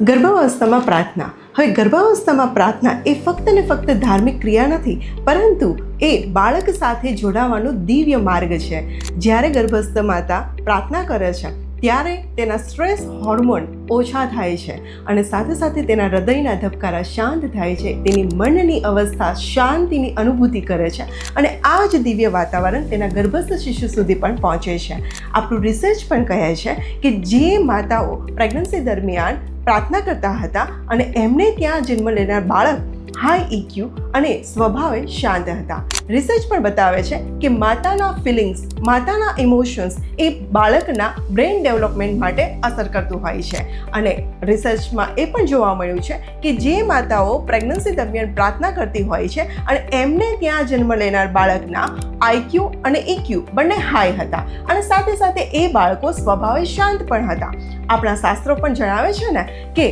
ગર્ભાવસ્થામાં પ્રાર્થના. હવે ગર્ભાવસ્થામાં પ્રાર્થના એ ફક્ત ને ફક્ત ધાર્મિક ક્રિયા નથી, પરંતુ એ બાળક સાથે જોડાવાનો દિવ્ય માર્ગ છે. જ્યારે ગર્ભસ્થ માતા પ્રાર્થના કરે છે ત્યારે તેના સ્ટ્રેસ હોર્મોન ઓછા થાય છે અને સાથે સાથે તેના હૃદયના ધબકારા શાંત થાય છે, તેની મનની અવસ્થા શાંતિની અનુભૂતિ કરે છે અને આ જ દિવ્ય વાતાવરણ તેના ગર્ભસ્થ શિશુ સુધી પણ પહોંચે છે. આપણું રિસર્ચ પણ કહે છે કે જે માતાઓ પ્રેગ્નન્સી દરમિયાન પ્રાર્થના કરતા હતા અને એમને ત્યાં જન્મ લેનાર બાળક હાઈ ઇક્યુ અને સ્વભાવે શાંત હતા. રિસર્ચ પણ બતાવે છે કે માતાના ફિલિંગ્સ, માતાના ઇમોશન્સ એ બાળકના બ્રેઇન ડેવલપમેન્ટ માટે અસર કરતું હોય છે. અને રિસર્ચમાં એ પણ જોવા મળ્યું છે કે જે માતાઓ પ્રેગ્નન્સી દરમિયાન પ્રાર્થના કરતી હોય છે અને એમને ત્યાં જન્મ લેનાર બાળકના આઈક્યુ અને ઇક્યુ બંને હાઈ હતા અને સાથે સાથે એ બાળકો સ્વભાવે શાંત પણ હતા. આપણા શાસ્ત્રો પણ જણાવે છે ને કે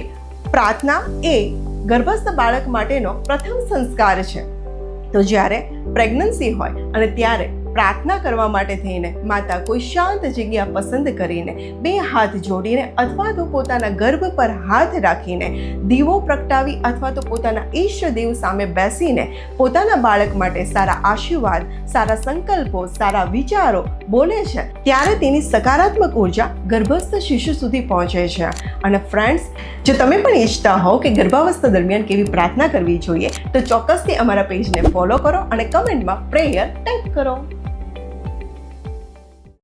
પ્રાર્થના એ ગર્ભસ્થ બાળક માટેનો પ્રથમ સંસ્કાર છે. તો જ્યારે પ્રેગ્નન્સી હોય અને ત્યારે પ્રાર્થના કરવા માટે થઈને માતા કોઈ શાંત જગ્યા પસંદ કરીને બે હાથ જોડીને અથવા તો પોતાના ગર્ભ પર હાથ રાખીને દીવો પ્રગટાવી અથવા તો પોતાના ઈષ્ટદેવ સામે બેસીને પોતાના બાળક માટે સારા આશીર્વાદ, સારા સંકલ્પો, સારા વિચારો બોલે છે, ત્યારે તેની સકારાત્મક ઉર્જા ગર્ભસ્થ શિશુ સુધી પહોંચે છે. અને ફ્રેન્ડ્સ, જો તમે પણ ઈચ્છતા હોવ કે ગર્ભાવસ્થા દરમિયાન કેવી પ્રાર્થના કરવી જોઈએ તો ચોક્કસથી અમારા પેજને ફોલો કરો અને કમેન્ટમાં પ્રેયર ટાઈપ કરો.